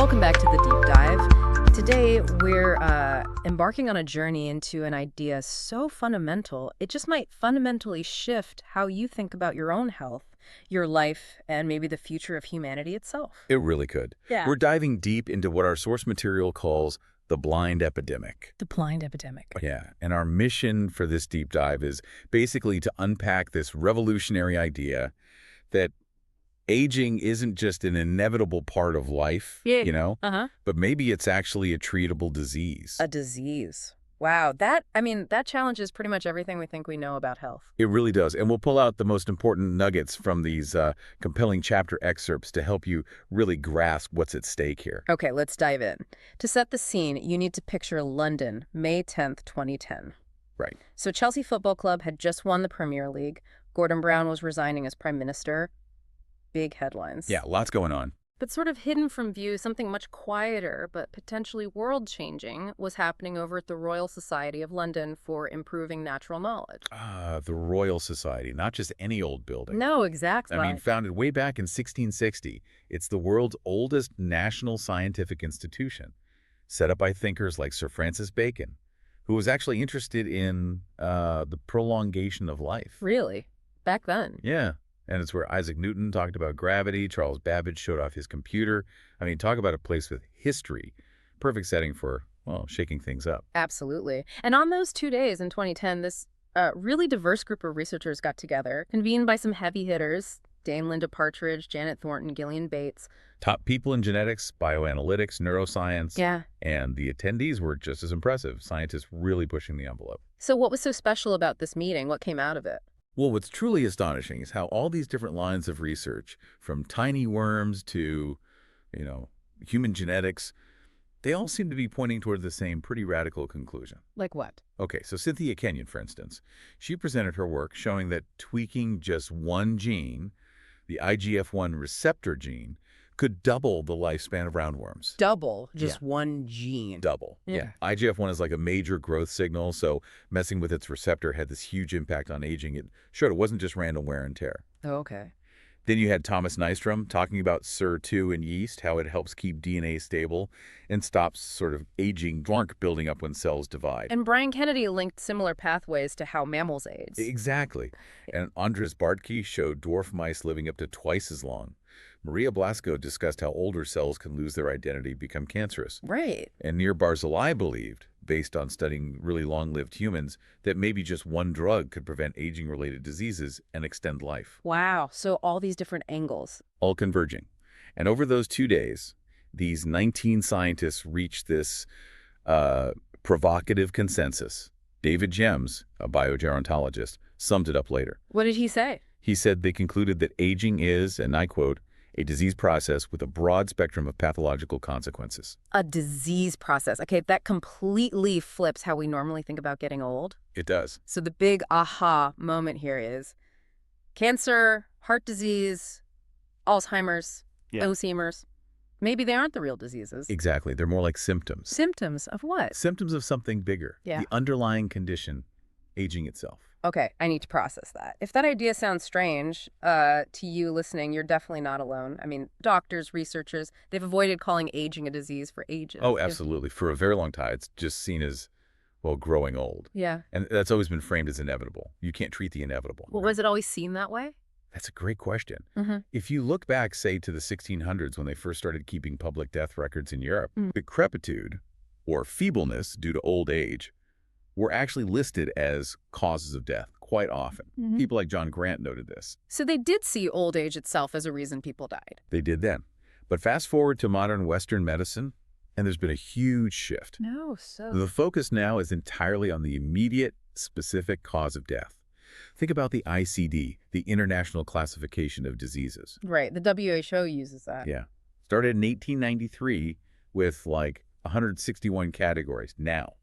Welcome back to the Deep Dive. Today, we're embarking on a journey into an idea so fundamental, it just might fundamentally shift how you think about your own health, your life, and maybe the future of humanity itself. It really could. Yeah. We're diving deep into what our source material calls the blind epidemic. The blind epidemic. Yeah, and our mission for this deep dive is basically to unpack this revolutionary idea that aging isn't just an inevitable part of life, but maybe it's actually a treatable disease. A disease. Wow, that challenges pretty much everything we think we know about health. It really does, and we'll pull out the most important nuggets from these compelling chapter excerpts to help you really grasp what's at stake here. Okay, let's dive in. To set the scene, you need to picture London, May 10th, 2010. Right. So Chelsea Football Club had just won the Premier League. Gordon Brown was resigning as Prime Minister. Big headlines. Yeah, lots going on. But sort of hidden from view, something much quieter but potentially world-changing was happening over at the Royal Society of London for Improving Natural Knowledge. The Royal Society, not just any old building. No, exactly. I mean, founded way back in 1660, it's the world's oldest national scientific institution, set up by thinkers like Sir Francis Bacon, who was actually interested in the prolongation of life. Really? Back then? Yeah. And it's where Isaac Newton talked about gravity, Charles Babbage showed off his computer. I mean, talk about a place with history. Perfect setting for, well, shaking things up. Absolutely. And on those 2 days in 2010, this really diverse group of researchers got together, convened by some heavy hitters, Dame Linda Partridge, Janet Thornton, Gillian Bates. Top people in genetics, bioanalytics, neuroscience. Yeah. And the attendees were just as impressive. Scientists really pushing the envelope. So what was so special about this meeting? What came out of it? Well, what's truly astonishing is how all these different lines of research, from tiny worms to, human genetics, they all seem to be pointing toward the same pretty radical conclusion. Like what? Okay, so Cynthia Kenyon, for instance, she presented her work showing that tweaking just one gene, the IGF-1 receptor gene, could double the lifespan of roundworms. Double? Just one gene? Double, yeah. IGF-1 is like a major growth signal, so messing with its receptor had this huge impact on aging. It showed it wasn't just random wear and tear. Oh, okay. Then you had Thomas Nystrom talking about SIR2 in yeast, how it helps keep DNA stable and stops sort of aging gunk building up when cells divide. And Brian Kennedy linked similar pathways to how mammals age. Exactly. And Andres Bartke showed dwarf mice living up to twice as long. Maria Blasco discussed how older cells can lose their identity, become cancerous. Right. And Nir Barzilai believed, based on studying really long-lived humans, that maybe just one drug could prevent aging-related diseases and extend life. Wow. So all these different angles. All converging. And over those 2 days, these 19 scientists reached this provocative consensus. David Gems, a biogerontologist, summed it up later. What did he say? He said they concluded that aging is, and I quote, a disease process with a broad spectrum of pathological consequences. A disease process. Okay, that completely flips how we normally think about getting old. It does. So the big aha moment here is cancer, heart disease, Alzheimer's, Alzheimer's. Maybe they aren't the real diseases. Exactly. They're more like symptoms. Symptoms of what? Symptoms of something bigger. Yeah. The underlying condition, aging itself. Okay, I need to process that. If that idea sounds strange to you listening, you're definitely not alone. I mean, doctors, researchers, they've avoided calling aging a disease for ages. Oh, absolutely. For a very long time, it's just seen as, well, growing old. Yeah. And that's always been framed as inevitable. You can't treat the inevitable. Well, was it always seen that way? That's a great question. If you look back, say, to the 1600s when they first started keeping public death records in Europe, decrepitude, or feebleness due to old age, were actually listed as causes of death quite often. People like John Grant noted this. So they did see old age itself as a reason people died. They did then. But fast forward to modern Western medicine, and there's been a huge shift. The focus now is entirely on the immediate, specific cause of death. Think about the ICD, the International Classification of Diseases. Right, the WHO uses that. Yeah. Started in 1893 with like 161 categories. Now,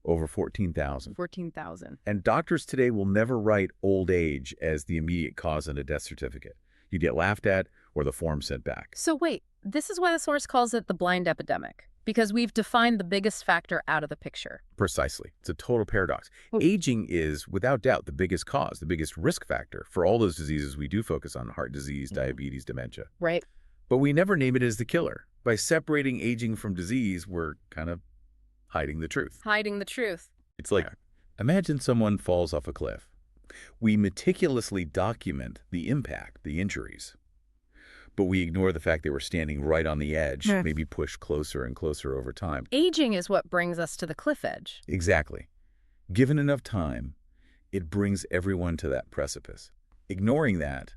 over 14,000. 14,000. And doctors today will never write old age as the immediate cause on a death certificate. You'd get laughed at or the form sent back. So wait, this is why the source calls it the blind epidemic, because we've defined the biggest factor out of the picture. Precisely. It's a total paradox. Aging is, without doubt, the biggest cause, the biggest risk factor for all those diseases we do focus on, heart disease, diabetes, dementia. Right. But we never name it as the killer. By separating aging from disease, we're kind of hiding the truth. Hiding the truth. It's like, imagine someone falls off a cliff. We meticulously document the impact, the injuries, but we ignore the fact they were standing right on the edge, maybe pushed closer and closer over time. Aging is what brings us to the cliff edge. Exactly. Given enough time, it brings everyone to that precipice. Ignoring that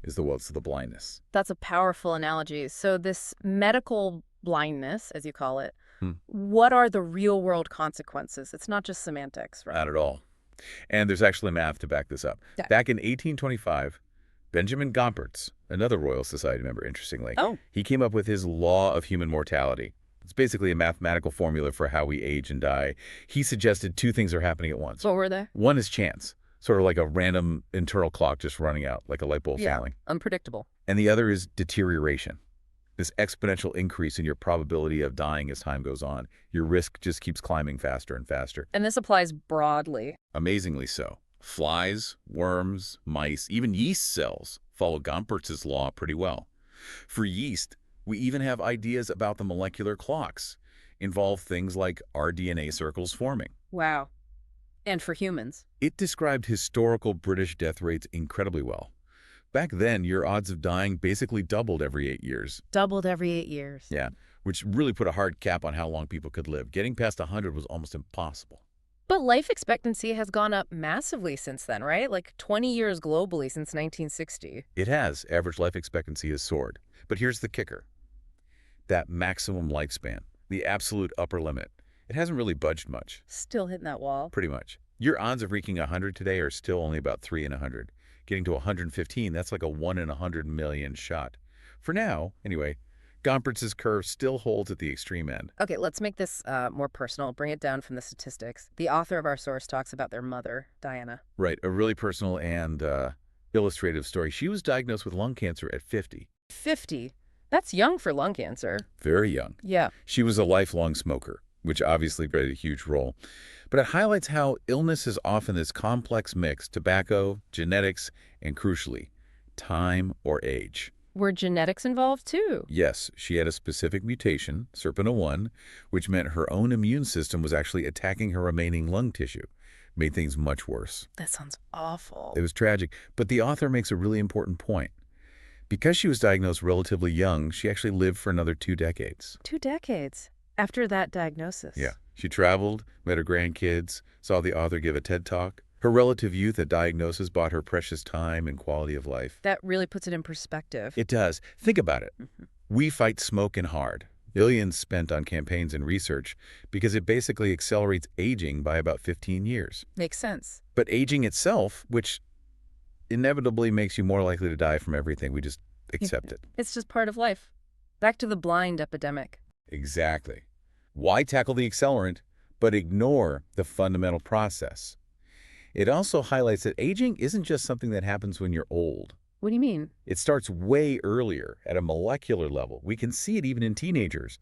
is the waltz of the blindness. That's a powerful analogy. So this medical blindness, as you call it, what are the real-world consequences? It's not just semantics, right? Not at all. And there's actually math to back this up. Yeah. Back in 1825, Benjamin Gompertz, another Royal Society member, interestingly, he came up with his law of human mortality. It's basically a mathematical formula for how we age and die. He suggested two things are happening at once. What were they? One is chance, sort of like a random internal clock just running out, like a light bulb failing. Unpredictable. And the other is deterioration, this exponential increase in your probability of dying as time goes on. Your risk just keeps climbing faster and faster. And this applies broadly. Amazingly so. Flies, worms, mice, even yeast cells follow Gompertz's law pretty well. For yeast, we even have ideas about the molecular clocks, involve things like rDNA circles forming. Wow. And for humans? It described historical British death rates incredibly well. Back then, your odds of dying basically doubled every 8 years. Doubled every 8 years. Yeah, which really put a hard cap on how long people could live. Getting past 100 was almost impossible. But life expectancy has gone up massively since then, right? Like 20 years globally since 1960. It has. Average life expectancy has soared. But here's the kicker. That maximum lifespan, the absolute upper limit, it hasn't really budged much. Still hitting that wall. Pretty much. Your odds of reaching 100 today are still only about 3 in 100. Getting to 115, that's like a 1 in 100 million shot. For now, anyway, Gompertz's curve still holds at the extreme end. Okay, let's make this more personal. Bring it down from the statistics. The author of our source talks about their mother, Diana. Right, a really personal and illustrative story. She was diagnosed with lung cancer at 50. 50? That's young for lung cancer. Very young. Yeah. She was a lifelong smoker, which obviously played a huge role. But it highlights how illness is often this complex mix: tobacco, genetics, and crucially, time or age. Were genetics involved too? Yes, she had a specific mutation, SERPINA1, which meant her own immune system was actually attacking her remaining lung tissue. Made things much worse. That sounds awful. It was tragic, but the author makes a really important point. Because she was diagnosed relatively young, she actually lived for another 2 decades. 2 decades after that diagnosis. Yeah. She traveled, met her grandkids, saw the author give a TED Talk. Her relative youth at diagnosis bought her precious time and quality of life. That really puts it in perspective. It does. Think about it. We fight smoking hard. Billions spent on campaigns and research because it basically accelerates aging by about 15 years. Makes sense. But aging itself, which inevitably makes you more likely to die from everything, we just accept it. It's just part of life. Back to the blind epidemic. Exactly. Why tackle the accelerant, but ignore the fundamental process? It also highlights that aging isn't just something that happens when you're old. What do you mean? It starts way earlier, at a molecular level. We can see it even in teenagers.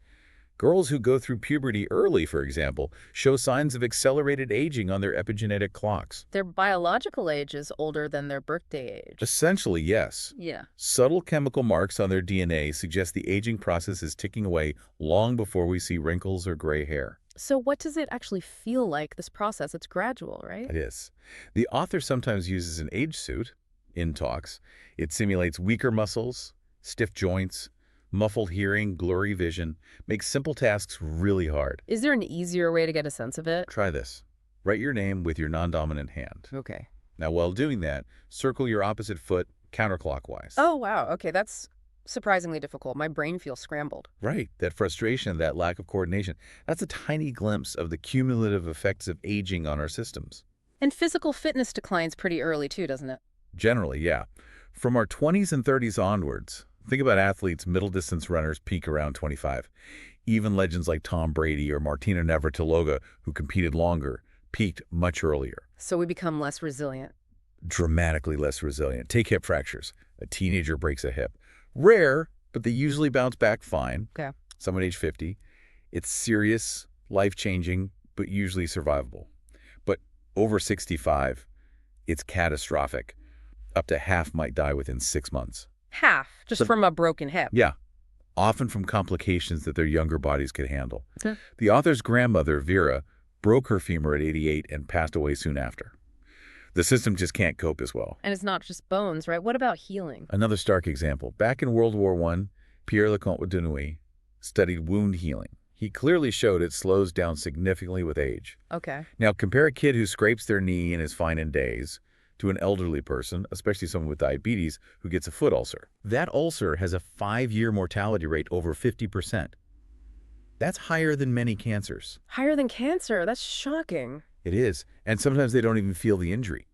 Girls who go through puberty early, for example, show signs of accelerated aging on their epigenetic clocks. Their biological age is older than their birthday age. Essentially, yes. Yeah. Subtle chemical marks on their DNA suggest the aging process is ticking away long before we see wrinkles or gray hair. So what does it actually feel like, this process? It's gradual, right? It is. The author sometimes uses an age suit in talks. It simulates weaker muscles, stiff joints, muffled hearing, blurry vision, makes simple tasks really hard. Is there an easier way to get a sense of it? Try this. Write your name with your non-dominant hand. Okay. Now, while doing that, circle your opposite foot counterclockwise. Oh, wow. Okay, that's surprisingly difficult. My brain feels scrambled. Right. That frustration, that lack of coordination, that's a tiny glimpse of the cumulative effects of aging on our systems. And physical fitness declines pretty early too, doesn't it? Generally, yeah. From our 20s and 30s onwards, think about athletes, middle-distance runners peak around 25. Even legends like Tom Brady or Martina Navratilova, who competed longer, peaked much earlier. So we become less resilient. Dramatically less resilient. Take hip fractures. A teenager breaks a hip. Rare, but they usually bounce back fine. Okay. Someone age 50. It's serious, life-changing, but usually survivable. But over 65, it's catastrophic. Up to half might die within 6 months. Half, just from a broken hip. Yeah. often from complications that their younger bodies could handle. Okay. The author's grandmother, Vera, broke her femur at 88 and passed away soon after. The system just can't cope as well. And it's not just bones, right? What about healing? Another stark example. Back in World War I, Pierre Leconte de Nouy studied wound healing. He clearly showed it slows down significantly with age. Okay. Now, compare a kid who scrapes their knee and is fine in days to an elderly person, especially someone with diabetes, who gets a foot ulcer. That ulcer has a 5-year mortality rate over 50%. That's higher than many cancers. Higher than cancer? That's shocking. It is, and sometimes they don't even feel the injury.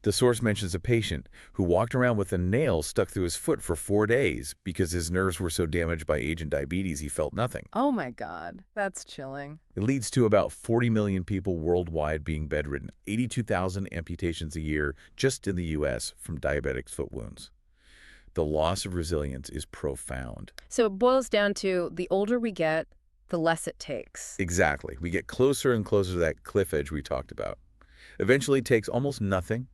The source mentions a patient who walked around with a nail stuck through his foot for 4 days because his nerves were so damaged by age and diabetes he felt nothing. Oh my God, that's chilling. It leads to about 40 million people worldwide being bedridden, 82,000 amputations a year just in the U.S. from diabetic foot wounds. The loss of resilience is profound. So it boils down to the older we get, the less it takes. Exactly. We get closer and closer to that cliff edge we talked about. Eventually it takes almost nothing.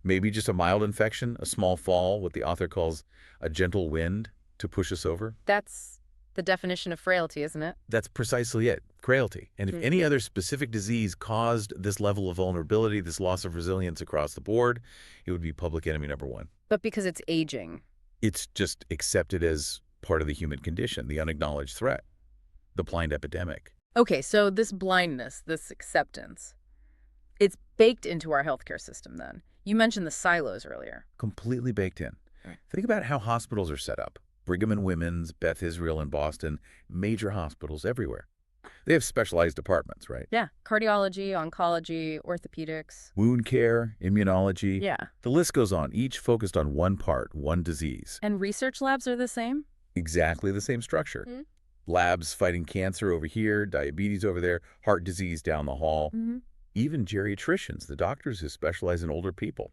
Maybe just a mild infection, a small fall, what the author calls a gentle wind, to push us over. That's the definition of frailty, isn't it? That's precisely it, frailty. And if any other specific disease caused this level of vulnerability, this loss of resilience across the board, it would be public enemy number one. But because it's aging. It's just accepted as part of the human condition, the unacknowledged threat, the blind epidemic. Okay, so this blindness, this acceptance, it's baked into our healthcare system then. You mentioned the silos earlier. Completely baked in. Right. Think about how hospitals are set up. Brigham and Women's, Beth Israel in Boston, major hospitals everywhere. They have specialized departments, right? Yeah, cardiology, oncology, orthopedics. Wound care, immunology. Yeah. The list goes on, each focused on one part, one disease. And research labs are the same? Exactly the same structure. Labs fighting cancer over here, diabetes over there, heart disease down the hall. Even geriatricians, the doctors who specialize in older people.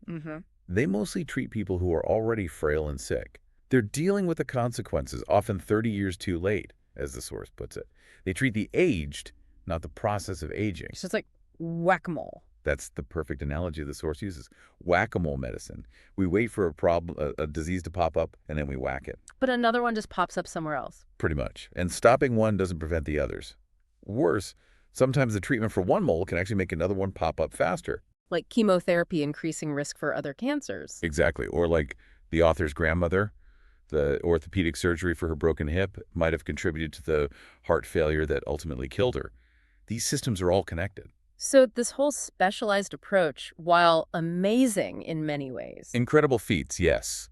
They mostly treat people who are already frail and sick. They're dealing with the consequences, often 30 years too late, as the source puts it. They treat the aged, not the process of aging. So it's like whack-a-mole. That's the perfect analogy the source uses. Whack-a-mole medicine. We wait for a problem, a disease to pop up, and then we whack it. But another one just pops up somewhere else. Pretty much. And stopping one doesn't prevent the others. Worse, sometimes the treatment for one mole can actually make another one pop up faster. Like chemotherapy increasing risk for other cancers. Exactly. Or like the author's grandmother, the orthopedic surgery for her broken hip might have contributed to the heart failure that ultimately killed her. These systems are all connected. So this whole specialized approach, while amazing in many ways. Incredible feats, yes.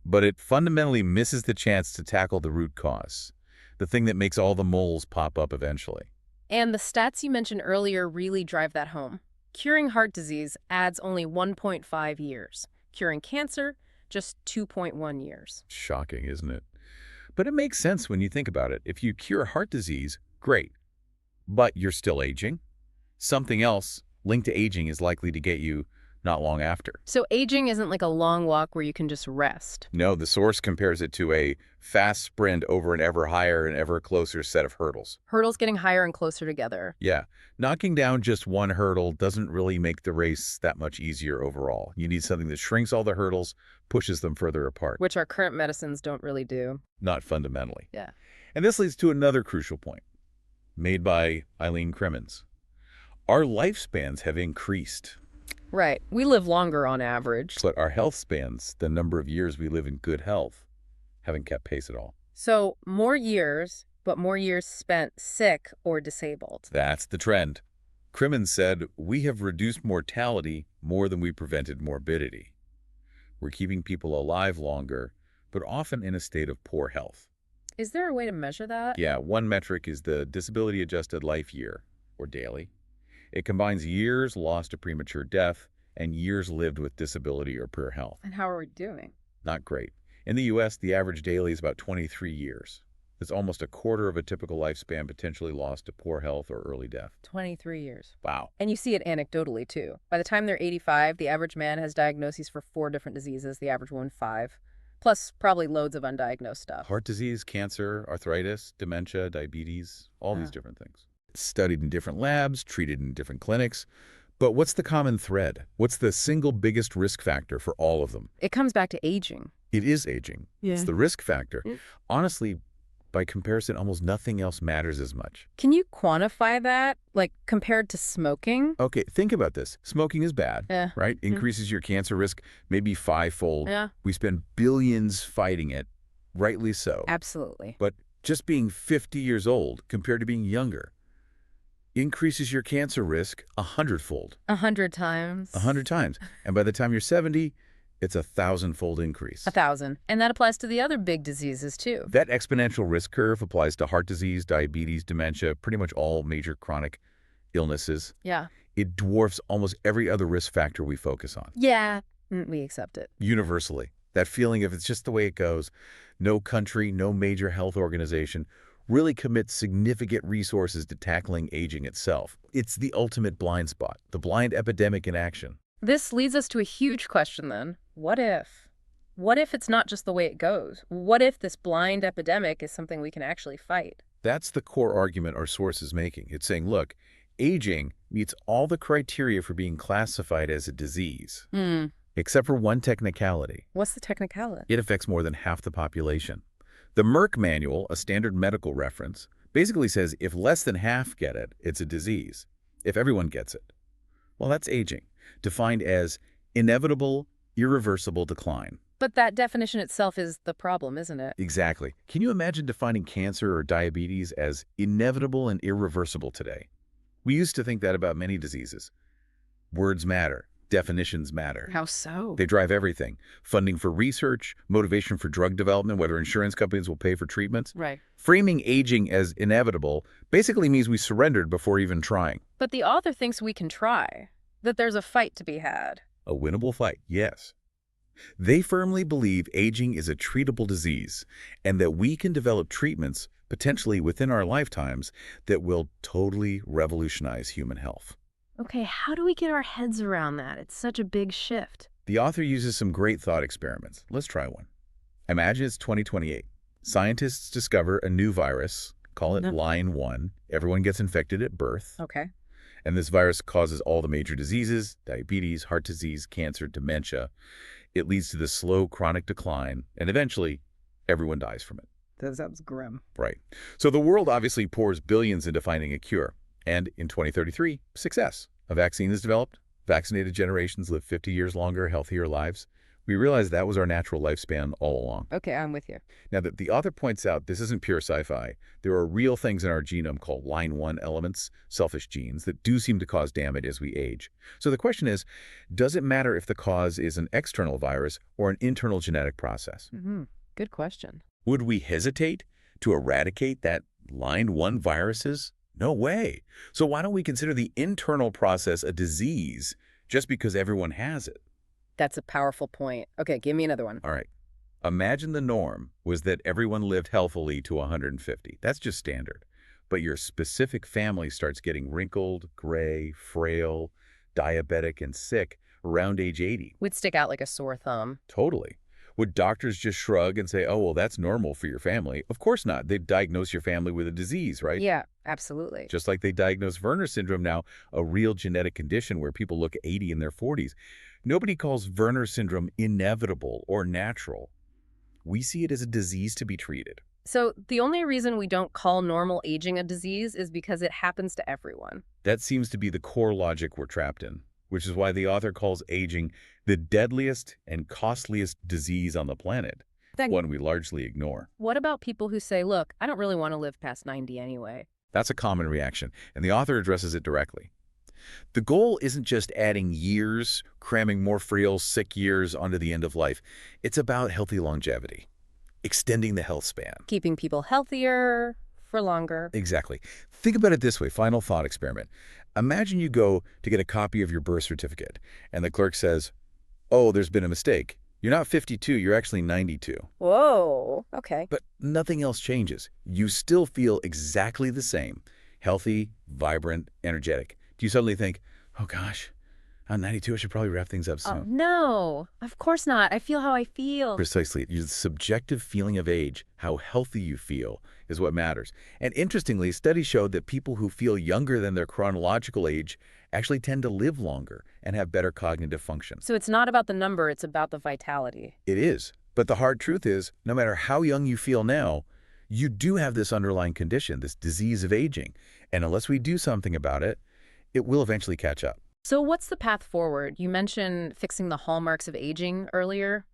But it fundamentally misses the chance to tackle the root cause, the thing that makes all the moles pop up eventually. And the stats you mentioned earlier really drive that home. Curing heart disease adds only 1.5 years. Curing cancer, just 2.1 years. Shocking, isn't it? But it makes sense when you think about it. If you cure heart disease, great. But you're still aging. Something else linked to aging is likely to get you not long after. So aging isn't like a long walk where you can just rest. No, the source compares it to a fast sprint over an ever higher and ever closer set of hurdles. Hurdles getting higher and closer together. Yeah, knocking down just one hurdle doesn't really make the race that much easier overall. You need something that shrinks all the hurdles, pushes them further apart. Which our current medicines don't really do. Not fundamentally. Yeah. And this leads to another crucial point, made by Eileen Crimmins. Our lifespans have increased. Right. We live longer on average. But our health spans, the number of years we live in good health, haven't kept pace at all. So more years, but more years spent sick or disabled. That's the trend. Crimmins said, we have reduced mortality more than we prevented morbidity. We're keeping people alive longer, but often in a state of poor health. Is there a way to measure that? Yeah, one metric is the disability-adjusted life year, or DALY. It combines years lost to premature death and years lived with disability or poor health. And how are we doing? Not great. In the U.S., the average DALY is about 23 years. That's almost a quarter of a typical lifespan potentially lost to poor health or early death. 23 years. Wow. And you see it anecdotally, too. By the time they're 85, the average man has diagnoses for 4 different diseases, the average woman 5. Plus, probably loads of undiagnosed stuff. Heart disease, cancer, arthritis, dementia, diabetes, all these different things. It's studied in different labs, treated in different clinics. But what's the common thread? What's the single biggest risk factor for all of them? It comes back to aging. It is aging. Yeah. It's the risk factor. Honestly, By comparison, almost nothing else matters as much. Can you quantify that, like compared to smoking? Okay, think about this. Smoking is bad, Yeah. right? Increases your cancer risk maybe fivefold. Yeah. We spend billions fighting it, rightly so. Absolutely. But just being 50 years old compared to being younger increases your cancer risk 100-fold. 100 times. 100 times. And by the time you're 70, it's a 1,000-fold increase. 1,000. And that applies to the other big diseases, too. That exponential risk curve applies to heart disease, diabetes, dementia, pretty much all major chronic illnesses. Yeah. It dwarfs almost every other risk factor we focus on. Yeah. We accept it. Universally. That feeling of it's just the way it goes. No country, no major health organization really commits significant resources to tackling aging itself. It's the ultimate blind spot, the blind epidemic in action. This leads us to a huge question then. What if? What if it's not just the way it goes? What if this blind epidemic is something we can actually fight? That's the core argument our source is making. It's saying, look, aging meets all the criteria for being classified as a disease, except for one technicality. What's the technicality? It affects more than half the population. The Merck manual, a standard medical reference, basically says if less than half get it, it's a disease. If everyone gets it, well, that's aging, defined as inevitable, irreversible decline. But that definition itself is the problem, isn't it? Exactly. Can you imagine defining cancer or diabetes as inevitable and irreversible today? We used to think that about many diseases. Words matter. Definitions matter. How so? They drive everything. Funding for research, motivation for drug development, whether insurance companies will pay for treatments. Right. Framing aging as inevitable basically means we surrendered before even trying. But the author thinks we can try, that there's a fight to be had. A winnable fight, yes. They firmly believe aging is a treatable disease and that we can develop treatments, potentially within our lifetimes, that will totally revolutionize human health. Okay, how do we get our heads around that? It's such a big shift. The author uses some great thought experiments. Let's try one. Imagine it's 2028. Scientists discover a new virus, call it line 1. Everyone gets infected at birth. Okay. And this virus causes all the major diseases, diabetes, heart disease, cancer, dementia. It leads to this slow chronic decline, and eventually everyone dies from it. That sounds grim. Right. So the world obviously pours billions into finding a cure. And in 2033, success. A vaccine is developed. Vaccinated generations live 50 years longer, healthier lives. We realized that was our natural lifespan all along. Okay, I'm with you. Now, the author points out this isn't pure sci-fi. There are real things in our genome called line 1 elements, selfish genes, that do seem to cause damage as we age. So the question is, does it matter if the cause is an external virus or an internal genetic process? Good question. Would we hesitate to eradicate that line 1 viruses? No way. So why don't we consider the internal process a disease just because everyone has it? That's a powerful point. Okay, give me another one. All right. Imagine the norm was that everyone lived healthily to 150. That's just standard. But your specific family starts getting wrinkled, gray, frail, diabetic, and sick around age 80. We'd stick out like a sore thumb. Totally. Would doctors just shrug and say, oh, well, that's normal for your family? Of course not. They'd diagnose your family with a disease, right? Yeah, absolutely. Just like they diagnose Werner syndrome now, a real genetic condition where people look 80 in their 40s. Nobody calls Werner syndrome inevitable or natural. We see it as a disease to be treated. So the only reason we don't call normal aging a disease is because it happens to everyone. That seems to be the core logic we're trapped in, which is why the author calls aging the deadliest and costliest disease on the planet, one we largely ignore. What about people who say, look, I don't really want to live past 90 anyway? That's a common reaction, and the author addresses it directly. The goal isn't just adding years, cramming more frail, sick years onto the end of life. It's about healthy longevity, extending the health span. Keeping people healthier for longer. Exactly. Think about it this way, final thought experiment. Imagine you go to get a copy of your birth certificate, and the clerk says, oh, there's been a mistake. You're not 52, you're actually 92. Whoa, okay. But nothing else changes. You still feel exactly the same, healthy, vibrant, energetic. Do you suddenly think, oh gosh, I'm 92, I should probably wrap things up soon? Oh, no, of course not. I feel how I feel. Precisely. Your subjective feeling of age, how healthy you feel, is what matters. And interestingly, studies showed that people who feel younger than their chronological age actually tend to live longer and have better cognitive function. So it's not about the number, it's about the vitality. It is. But the hard truth is, no matter how young you feel now, you do have this underlying condition, this disease of aging. And unless we do something about it, it will eventually catch up. So what's the path forward? You mentioned fixing the hallmarks of aging earlier.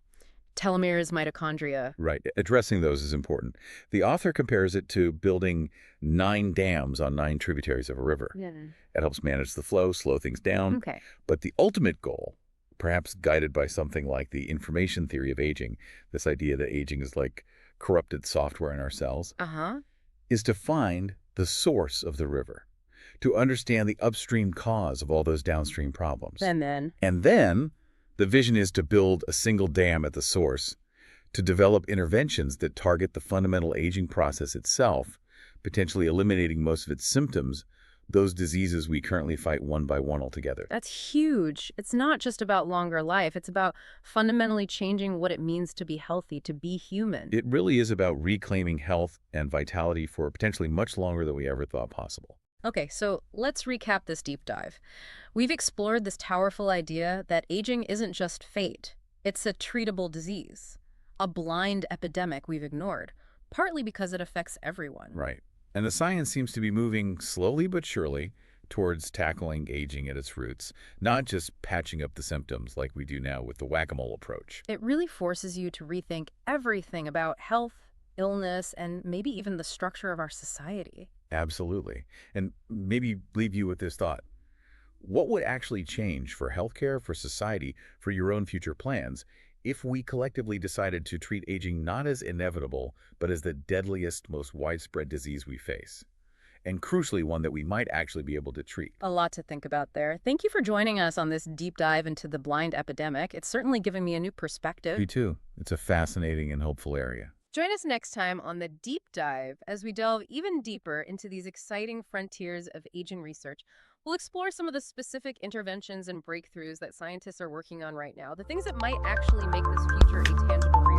Telomeres, mitochondria. Right. Addressing those is important. The author compares it to building 9 dams on 9 tributaries of a river. Yeah. It helps manage the flow, slow things down. Okay. But the ultimate goal, perhaps guided by something like the information theory of aging, this idea that aging is like corrupted software in our cells, is to find the source of the river, to understand the upstream cause of all those downstream problems. And then the vision is to build a single dam at the source, to develop interventions that target the fundamental aging process itself, potentially eliminating most of its symptoms, those diseases we currently fight one by one altogether. that's huge. It's not just about longer life. It's about fundamentally changing what it means to be healthy, to be human. It really is about reclaiming health and vitality for potentially much longer than we ever thought possible. Okay, so let's recap this deep dive. We've explored this powerful idea that aging isn't just fate. It's a treatable disease, a blind epidemic we've ignored, partly because it affects everyone. Right. And the science seems to be moving slowly but surely towards tackling aging at its roots, not just patching up the symptoms like we do now with the whack-a-mole approach. It really forces you to rethink everything about health, illness, and maybe even the structure of our society. Absolutely. And maybe leave you with this thought. What would actually change for healthcare, for society, for your own future plans, if we collectively decided to treat aging not as inevitable, but as the deadliest, most widespread disease we face? And crucially, one that we might actually be able to treat. A lot to think about there. Thank you for joining us on this deep dive into the blind epidemic. It's certainly given me a new perspective. Me too. It's a fascinating and hopeful area. Join us next time on the deep dive as we delve even deeper into these exciting frontiers of aging research. We'll explore some of the specific interventions and breakthroughs that scientists are working on right now, the things that might actually make this future a tangible reality.